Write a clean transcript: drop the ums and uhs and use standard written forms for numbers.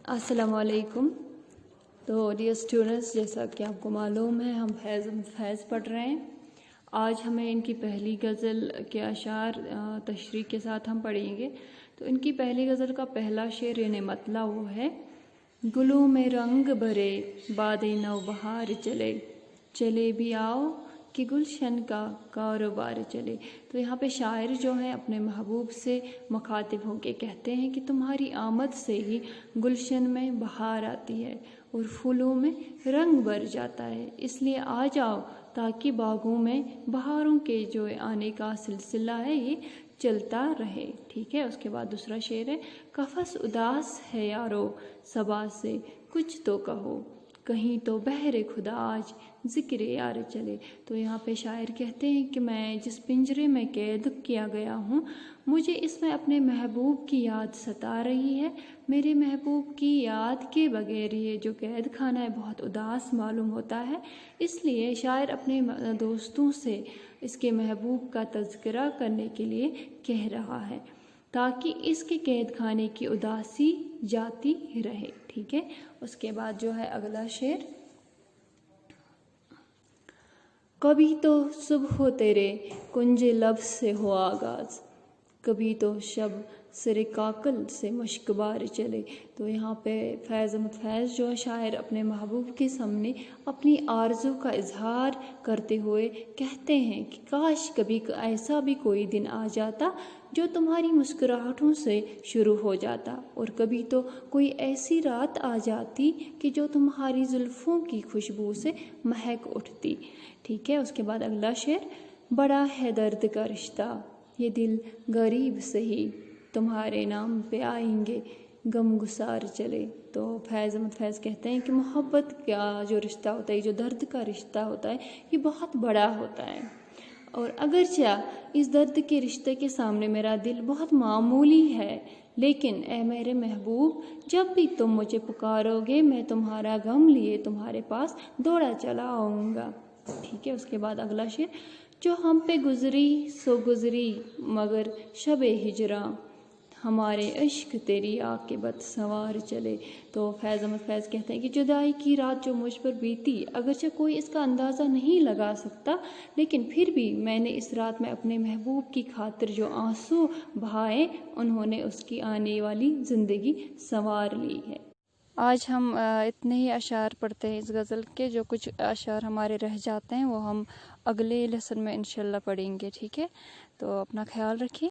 अस्सलाम वालेकुम। तो डियर स्टूडेंट्स, जैसा कि आपको मालूम है हम फैज़ पढ़ रहे हैं। आज हमें इनकी पहली गज़ल के अशार तशरीह के साथ हम पढ़ेंगे। तो इनकी पहली गज़ल का पहला शेर यानी मतला वो है, गुलों में रंग भरे बादे नौबहार चले, चले भी आओ कि गुलशन का कारोबार चले। तो यहाँ पे शायर जो है अपने महबूब से मुखातिब होकर कहते हैं कि तुम्हारी आमद से ही गुलशन में बहार आती है और फूलों में रंग भर जाता है, इसलिए आ जाओ ताकि बागों में बहारों के जो आने का सिलसिला है ये चलता रहे। ठीक है। उसके बाद दूसरा शेर है, कफस उदास है यारो सबा से कुछ तो कहो, कहीं तो बहरे खुदा आज ज़िक्र यार चले। तो यहाँ पे शायर कहते हैं कि मैं जिस पिंजरे में कैद किया गया हूँ, मुझे इसमें अपने महबूब की याद सता रही है। मेरे महबूब की याद के बगैर ये जो कैद खाना है बहुत उदास मालूम होता है, इसलिए शायर अपने दोस्तों से इसके महबूब का तज़किरा करने के लिए कह रहा है ताकि इसके कैद खाने की उदासी जाती रहे। ठीक है। उसके बाद जो है अगला शेर, कभी तो सुबह हो तेरे कुंजे लब से हो आगाज़, कभी तो शब सिरे काकल से मुश्कबार चले। तो यहाँ पे फैज़ अहमद फैज़ जो शायर अपने महबूब के सामने अपनी आरज़ू का इजहार करते हुए कहते हैं कि काश कभी ऐसा भी कोई दिन आ जाता जो तुम्हारी मुस्कुराहटों से शुरू हो जाता, और कभी तो कोई ऐसी रात आ जाती कि जो तुम्हारी जुल्फ़ों की खुशबू से महक उठती। ठीक है। उसके बाद अगला शेर, बड़ा है दर्द का रिश्ता ये दिल गरीब से ही, तुम्हारे नाम पे आएंगे गमगुसार चले। तो फैज़ अहमद फैज़ कहते हैं कि मोहब्बत का जो रिश्ता होता है, जो दर्द का रिश्ता होता है, ये बहुत बड़ा होता है, और अगरचे इस दर्द के रिश्ते के सामने मेरा दिल बहुत मामूली है, लेकिन ए मेरे महबूब जब भी तुम मुझे पुकारोगे मैं तुम्हारा गम लिए तुम्हारे पास दौड़ा चला आऊँगा। ठीक है। उसके बाद अगला शेर, जो हम पे गुजरी सो गुजरी मगर शबे हिजरा, हमारे इश्क तेरी आक़िबत सवार चले। तो फैज़ अहमद फैज़ कहते हैं कि जुदाई की रात जो मुझ पर बीती, अगरचे कोई इसका अंदाज़ा नहीं लगा सकता, लेकिन फिर भी मैंने इस रात में अपने महबूब की खातिर जो आंसू बहाए, उन्होंने उसकी आने वाली ज़िंदगी संवार ली है। आज हम इतने ही अशार पढ़ते हैं इस गज़ल के, जो कुछ अशार हमारे रह जाते हैं वो हम अगले लेसन में इंशाल्लाह पढ़ेंगे। ठीक है। तो अपना ख्याल रखिए।